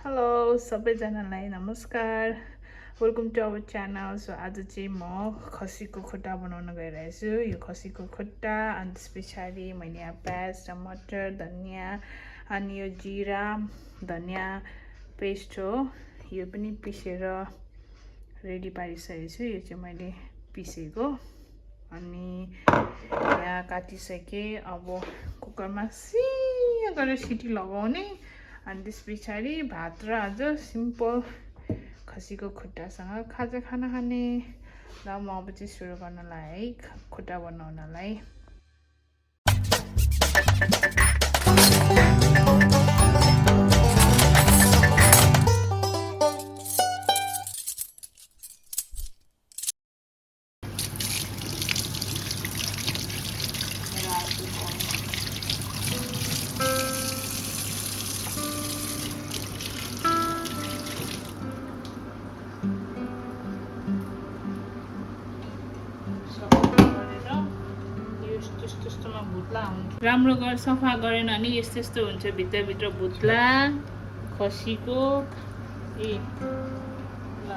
Hello सबैजनालाई नमस्कार welcome to our channel. So आज चाहिँ म खसीको खुट्टा बनाउन गइरहेको छु। यो खसीको खुट्टा अनि त्यस पछाडि मैले यहाँ प्याज टमाटर धनियाँ अनि यो जिरा धनियाँ पेस्ट हो, यो पनि पिसेर रेडी पारिसकेको छु। यो चाहिँ मैले पिसेको अनि यहाँ काटिसकेँ। अब कुकरमा सिया गरेर सिटी लगाउने अनि त्यस पछाडि भात र आज सिम्पल खसीको खुट्टासँग खाजा खाना खाने। र म अब चाहिँ सुरु गर्नलाई है खुट्टा बनाउनलाई। राम्रो गर सफा गरेन भने यस्तो यस्तो हुन्छ, भित्रभित्र भुत्ला खसीको। ए ल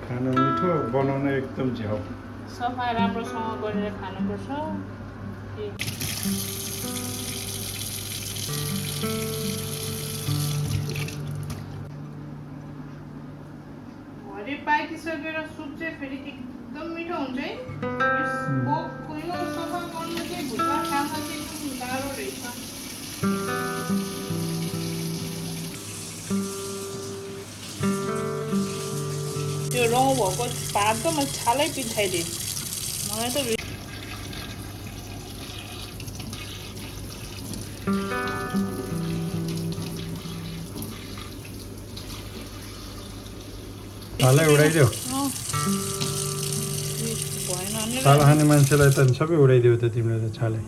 खाना मिठो बनाउन एकदम झ्याउ। सफा राम्रोसँग गरेर खानुपर्छ। भरे पाकिसकेर सुप चाहिँ फेरि एकदम मिठो हुन्छ है। यो सफा गर्नु चाहिँ भुत्ला खान चाहिँ एकदम गाह्रो रहेछ। त्यो रौँ भएको भात त म छालै पिछाइदिएँ। मलाई त छालै उडाइदेऊ। छाला खाने मान्छेलाई त सबै उडाइदेऊ त तिमीले त छालै।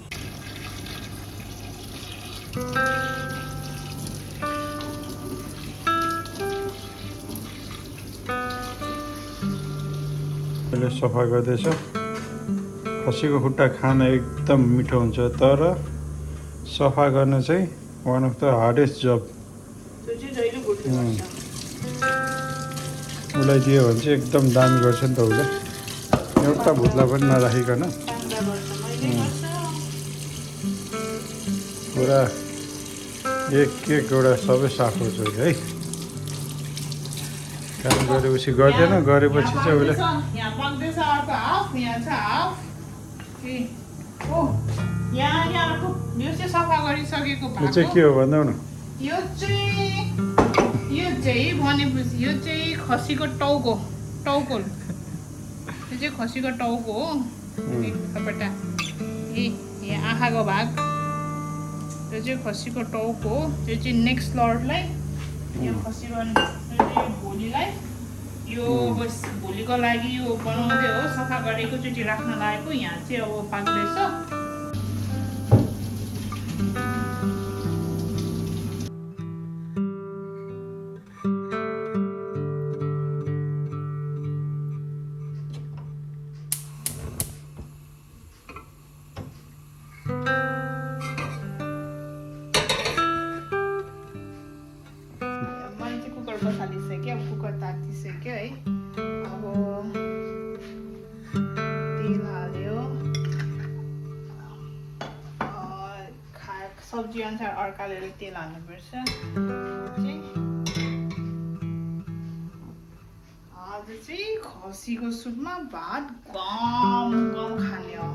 अहिले सफा गर्दैछ। खसीको खुट्टा खान एकदम मिठो हुन्छ, तर सफा गर्न चाहिँ वान अफ द हार्डेस्ट जब। उडाइदियो भने चाहिँ एकदम दामी गर्छ नि त उसले। एउटा भुत्ला पनि नराखिकन पुरा एक एउटा सबै साफ हुन्छ है। काम गरेपछि गर्दैन, गरेपछि चाहिँ उसले सफा गरिसकेको यो चाहिँ के हो भन्दा न। यो चाहिँ भनेपछि यो चाहिँ खसीको टाउको यो चाहिँ खसीको टाउको हो। सबैटा यहाँ आँखाको भाग यो चाहिँ खसीको टाउको हो। यो चाहिँ नेक्स्ट लर्डलाई यो खसीको भोलिलाई यो भोलिको लागि यो बनाउँदै हो। सफा गरेको चोटि राख्न लागेको यहाँ चाहिँ अब पाक्दैछ। बसालिसक्यो, अब कुकर तातिसक्यो है। अब तेल हाल्यो, सब्जी अनुसार अड्कालेर तेल हाल्नुपर्छ। आज चाहिँ खसीको सुपमा भात गम खाने हो।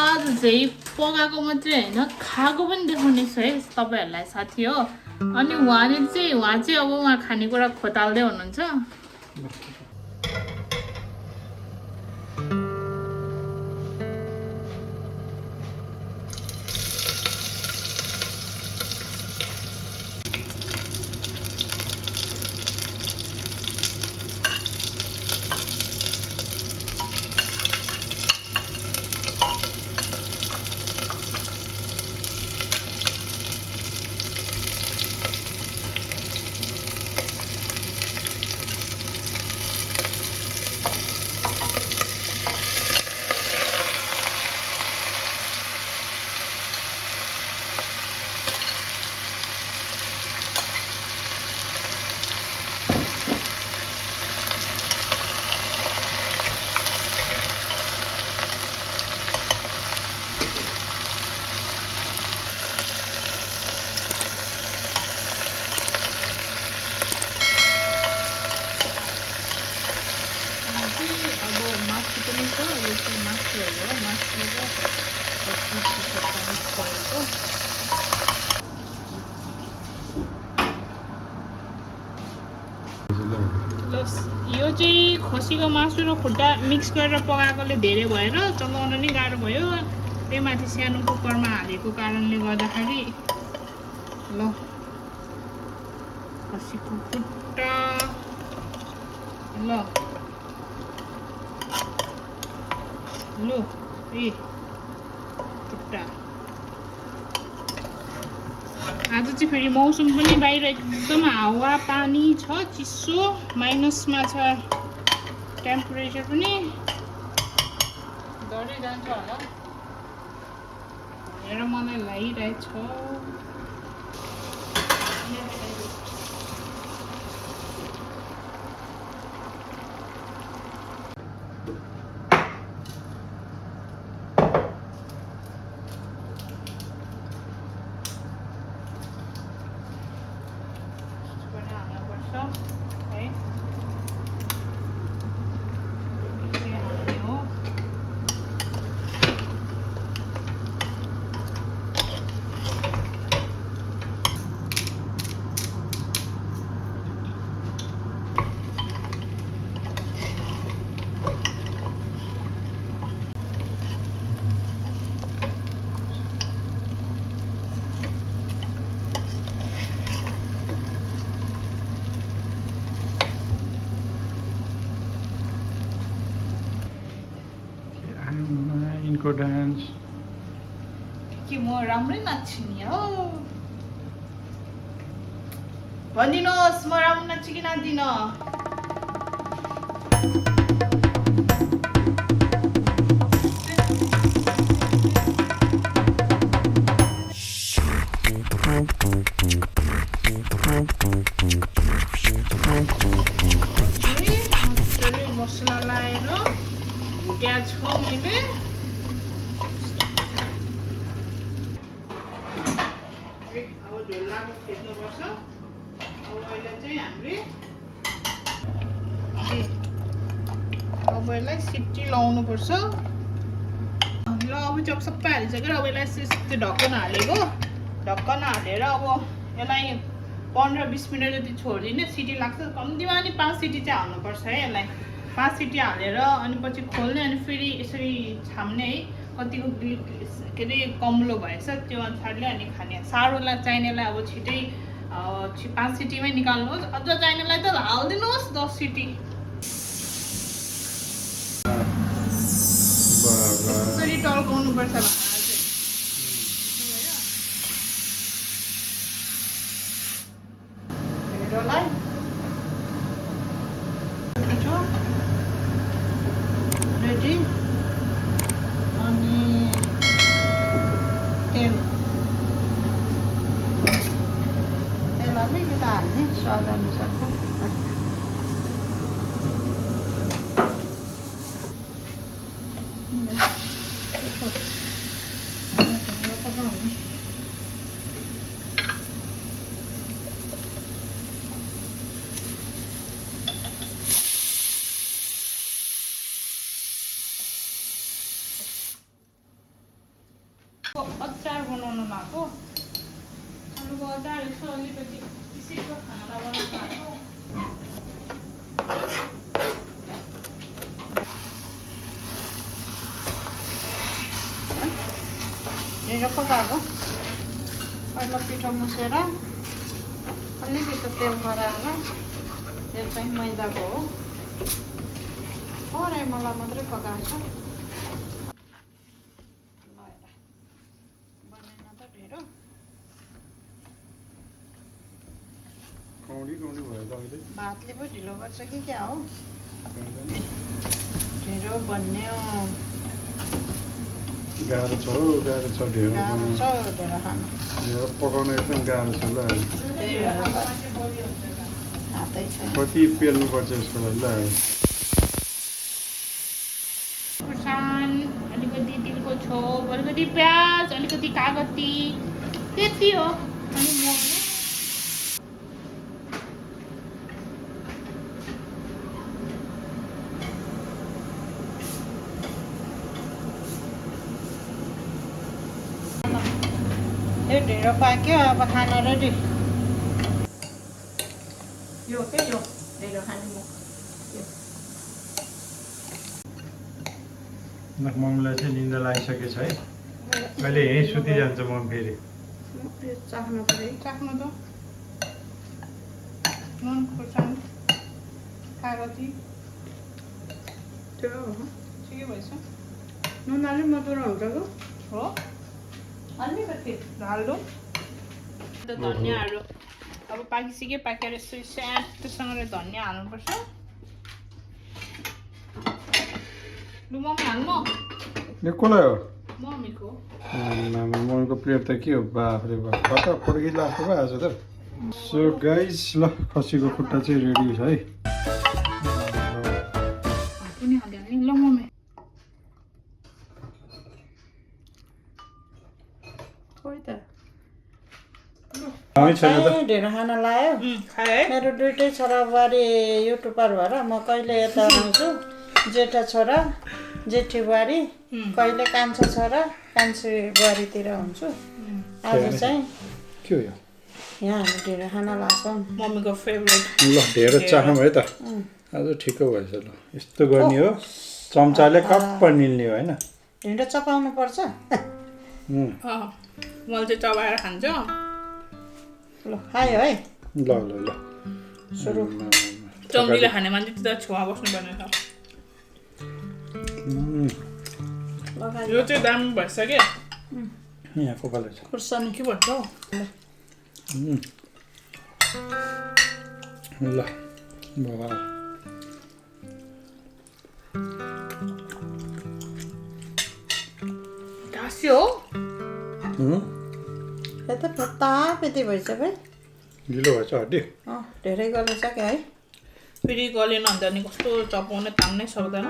आज चाहिँ पकाएको मात्रै होइन, खाएको पनि देखाउने छु है तपाईँहरूलाई साथी हो। अनि उहाँ चाहिँ अब उहाँ खानेकुरा खोताल्दै हुनुहुन्छ। चाहिँ खसीको मासु र खुट्टा मिक्स गरेर पकाएकोले धेरै भएर चलाउन नि गाह्रो भयो। त्यही माथि सानो कुकरमा हालेको कारणले गर्दाखेरि ल खसीको खुट्टा ल ए खुट्टा। आज चाहिँ फेरि मौसम पनि बाहिर एकदम हावा पानी छ, चिसो, माइनसमा छ टेम्परेचर पनि। डरै जान्छ होला भनेर मलाई लागिरहेछ। इनको डान्स के म राम्रै नाच्छु नि हो भनिदिनुहोस्, म राम्रो नाच्छु कि नाच्दिनँ? मसला लाएर भुट्या छ मैले। अब झोलाको फेर्नुपर्छ। अब अहिले चाहिँ हामीले अब यसलाई सिटी लाउनुपर्छ। ल अब चाहिँ सबै हालिसकेर अब यसलाई त्यो ढक्कन हालेको, ढक्कन हालेर अब यसलाई 15-20 मिनट जति छोडिदिने। सिटी लाग्छ कम्तीमा नि 5 सिटी चाहिँ हाल्नुपर्छ है। यसलाई 5 सिटी हालेर अनि पछि खोल्ने, अनि फेरि यसरी छाम्ने है। कतिको के अरे कम्लो भएछ त्यो अनुसारले अनि खाने। साह्रोलाई चाहिनेलाई अब छिटै 5 सिटीमै निकाल्नुहोस्। अझ चाहिनेलाई त हालिदिनुहोस् 10 सिटी। यसरी टल्काउनुपर्छ भाँडा चाहिँ। रेडी अनि तेल अलिकति हाल्ने स्वाद अनुसारको। अचार बनाउनु भएको, आलुको अचार यसो अलिकति पिसेको खानालाई बनाउनु भएको। ढेँडो पकाएको पहिला पिठो मुसेर अलिकति तेल गराएर, तेल चाहिँ मैदाको हो, थोरै मलाई मात्रै पकाएको छ। भातले पो ढिलो गर्छ कि क्या हो? ढेँडो बन्यो। गाह्रो छ हौ, गाह्रो छ ढेँडो खानु। ढेँडो पकाउन एकदम गाह्रो छ ल। कति पेल्नुपर्छ यसको लागि ल। खुर्सानी, अलिकति तिलको छोप, अलिकति प्याज, अलिकति कागती, त्यति हो। अनि मर ढेँडो पाक्यो। अब खाना रेडी। यो के यो ढेँडो खाने म मम्मीलाई चाहिँ निन्दा लागिसकेछ है अहिले यहीँ सुतिजान्छ मम्मी फेरि चाख्नु पऱ्यो चाख्नु त नुन खोर्सानी कागती त्यो ठिकै भएछ नुन अलिक मधुरो हुन्छ हो अलिकति हाल्नु धनियाँहरू अब पाकिसक्यो पाकेर यसो स्याटोसँगले धनियाँ हाल्नुपर्छ लु मम्मी हाल्नु यो कसलाई हो मम्मीको मम्मीको प्लेट त के हो बाफरे बाफ फटाफट गिलाएको पो आज त सो गाइस ल खसीको खुट्टा चाहिँ रेडी छ है पनि हालिहाल्ने ल मम्मी खोइ त ढेँडो खान लायो मेरो दुइटै छोरा बुहारी युट्युबर भएर म कहिले यता आउँछु जेठा छोरा जेठी बुहारी कहिले कान्छा छोरा कान्छी बुहारीतिर हुन्छु आज चाहिँ के हो यो यहाँ हामी ढेँडो खान लाग्छौँ मम्मीको फेभरेट ल ढेँडो चाखौँ है त आज ठिक्क भएछ ल यस्तो गर्ने हो चम्चाले कप्प निल्ने हो होइन ढेँडो चपाउनु पर्छ मैले चाहिँ चबाएर खान्छ ल खायो है ल ल ल सुरु चम्रीले खाने मान्छे त छुवा बस्नु पर्ने छ यो चाहिँ दामी भएछ के यहाँ कोपाले छ खुर्सानी के भन्छ हौ ल बाबा घाँसी हो यता तापेती भएछ भाइ ढिलो भएछ हड्डी धेरै गलेछ क्या है फेरि गलेन भने त अनि कस्तो चपाउने तान्नै सक्दैन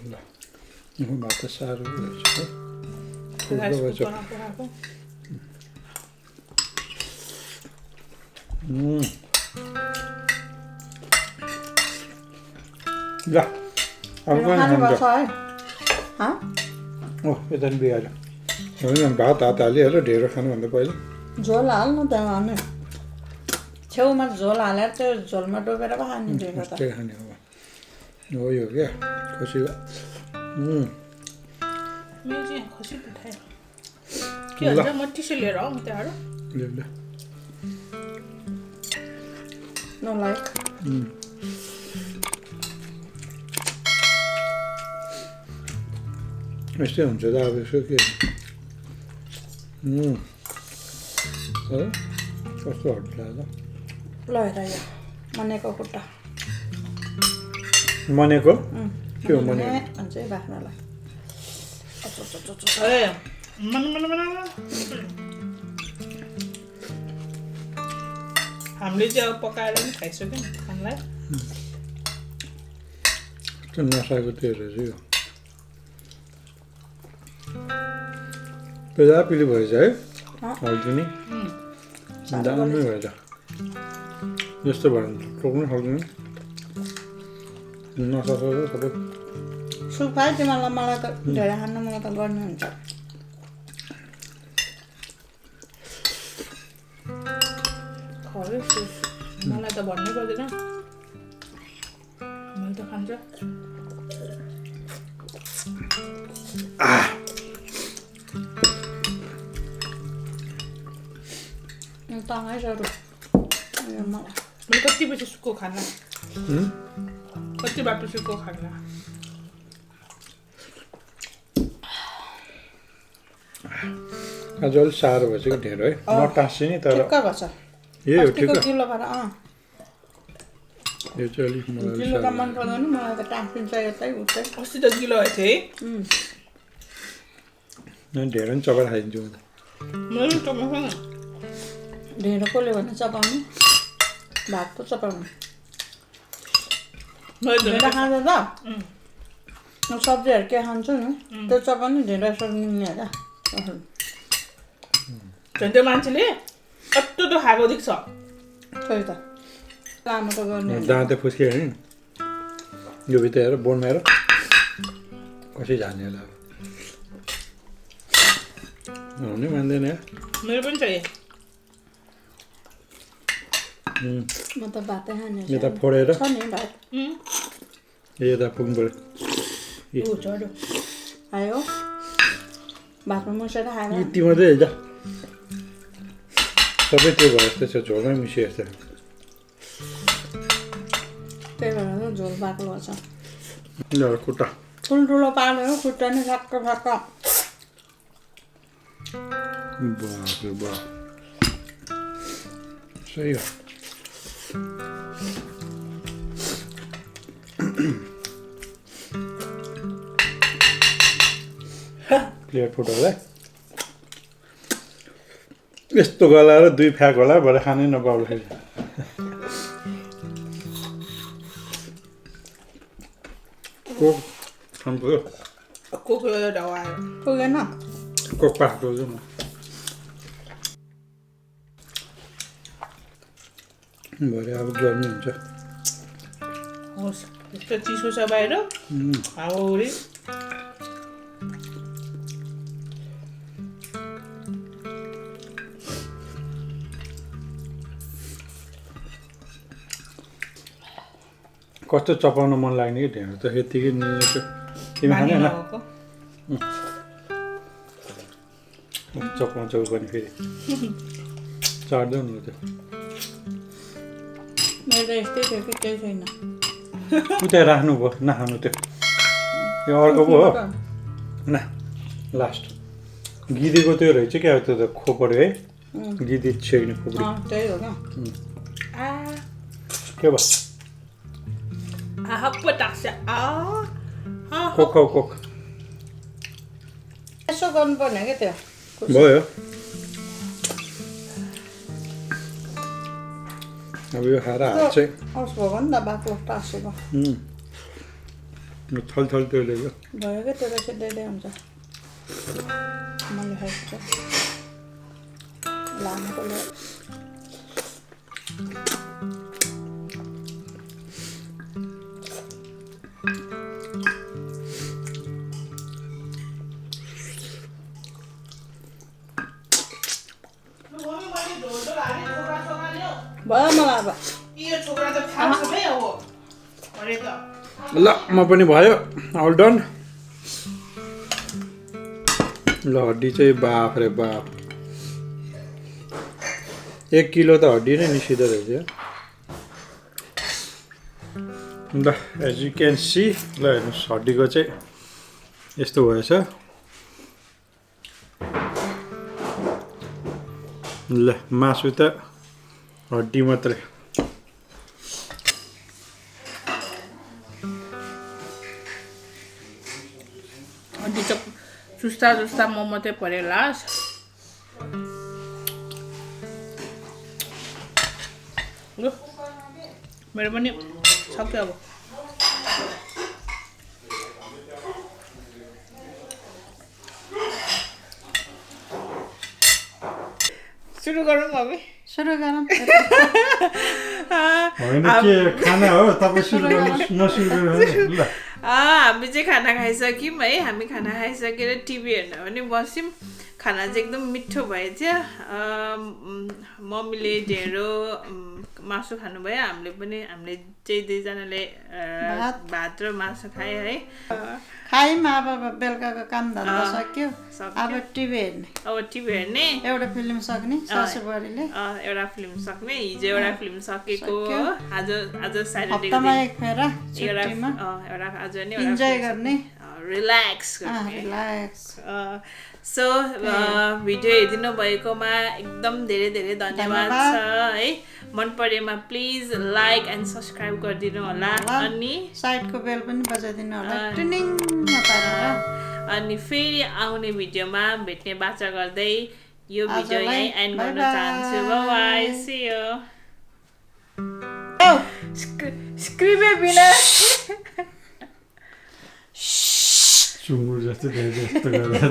ल भात त साह्रो भएछ ल अब खानुपर्छ है ओ यता नि बिहाल्यो होइन भात हात हालिहाल्यो ढेँडो खानुभन्दा पहिला झोल हाल्नु त्यहाँ अनि छेउमा झोल हालेर त्यो झोलमा डुबेर पो खाने ढेँडो त त्यही खाने हो यो क्या खसीको मेरो चाहिँ खसी पिठायो के भन्छ म टिसु लिएर आऊ त्यहाँबाट ल नलायक यस्तै हुन्छ त अब यसो के कस्तो हड्डी लाग्यो ल हेर यो मनेको खुट्टा मनेको के हो मनेको भन्छ है बाख्रालाई हामीले चाहिँ अब पकाएर पनि खाइसक्यौँ खानलाई त्यो नसाको त्यो रहेछ यो पेजा पिली भएछ है हल्दी नि दामी भएछ यस्तो भयो भने टोक्नै सक्दैन नसा सबै सुप है तिमीलाई मलाई त धेरै खानु मलाई त गर्नु हुन्छ खरै सुप मलाई त भन्नै पर्दैन मैले त खान्छ तँगै सरू मैले कति पछि सुक्को खाना कति बाटो सुक्को खाना आज अलिक साह्रो भएछ कि ढेँडो है नटाँसी नि तर ठिक्क भएछ यही हो ठिक किलो भएर यो चाहिँ अलिक मलाई किलो त मन पर्दैन मलाई त टाँसिन्छ यतै उतै अस्ति त किलो भएको थियो है ढेँडो पनि चपाएर खाइदिन्छु म त मैले टमाटर ढेँडो कसले भने चपाउनु भात पो चपाउनु ढेँडो खाँदा त सब्जीहरू के खान्छु नि त्यो चपाउनु ढेँडो यसरी मिल्ने होला झन् त्यो मान्छेले कस्तो त खाएको देख्छ त्यही त लामो त गर्ने दाँते फुस्क्यो नि यो भित्र हेर बोनमा हेर कसै झाने होला अब हुनै मान्दैन मेरो पनि छ म त भातै खाने यता फोडेर छ नि भात यता पुग्नु चढ्यो आयो भातमा मुसेर खाएर यति मात्रै हैन सबै त्यो भयो जस्तो छ झोलमै मिसियो जस्तो त्यही भएर झोल बाक्लो छ ल खुट्टा ठुल्ठुलो पार्यो खुट्टा नि ठ्याक्क ठ्याक्क बाफरे बाफ सही हो प्लेट फुट होला यस्तो गलाएर 2 फ्याक होला भरे खानै नपाउँदाखेरि कोक खानु कोकले ढवायो पुगेन कोक पाक्दो छ म भरे अब गर्मी हुन्छ होस् यस्तो चिसो छ बाहिर हावाहुरी कस्तो चपाउन मन लाग्ने कि ढेँडो त यतिकै निएको तिमी खाने न चपाउँछौ पनि फेरि चाट्दै हुनु त्यो मेरो त यस्तै थियो कि केही छैन उतै राख्नु भयो नखानु त्यो यो अर्को पो हो न लास्ट गिदीको त्यो रहेछ क्या त्यो त खोपऱ्यो है गिदी छेक्ने खोपडी त्यही हो क्या के भयो कोक कोक यसो गर्नु पर्ने क्या त्यो भयो अब यो खाएर हात चाहिँ होस् भयो नि त बाक्लो टाँसेको थल थल त्यो ल्यायो भयो क्या त्यो त सिधै हुन्छ मैले खाएको लामोको ल्यायो भयो मलाई अब ल म पनि भयो अल डन ल हड्डी चाहिँ बाफ रे बाफ 1 किलो त हड्डी नै निस्किँदो रहेछ ल एज यु क्यान सी ल हेर्नुहोस् हड्डीको चाहिँ यस्तो भएछ ल मासु त हड्डी मात्रै हड्डी त सुस्ता सुस्ता म मात्रै पऱ्यो लास्ट ल मेरो पनि सक्यो अब सुरु गरौँ अबि सुरु गरौँ होइन के खाना हो तपाईँ सुरु गर्नु नसुरु गर्नु ल हामी चाहिँ खाना खाइसक्यौँ है हामी खाना खाइसकेर टिभी हेर्न पनि बस्यौँ खाना चाहिँ एकदम मिठो भएछ मम्मीले ढेँडो मासु खानुभयो हामीले चाहिँ दुईजनाले भात र मासु खायो है खायौँ अब बेलुकाको काम धन्दा सक्यो अब टिभी हेर्ने एउटा फिल्म सक्ने सासूबुढीले एउटा फिल्म सक्ने हिजो एउटा फिल्म सकेको आज स्याटरडे एक फेर छुट्टीमा एउटा आज नि इन्जोय गर्ने रिल्याक्स सो भिडियो हेरिदिनु भएकोमा एकदम धेरै धेरै धन्यवाद छ है मन परेमा प्लिज लाइक एन्ड सब्सक्राइब गरिदिनु होला अनि साइडको बेल पनि बजाइदिनु होला अनि फेरि आउने भिडियोमा भेट्ने बाचा गर्दै यो भिडियो यही एन्ड गर्न चाहन्छु bye bye C you script बिना सुँगुर जस्तो धेरै जस्तो गर्दा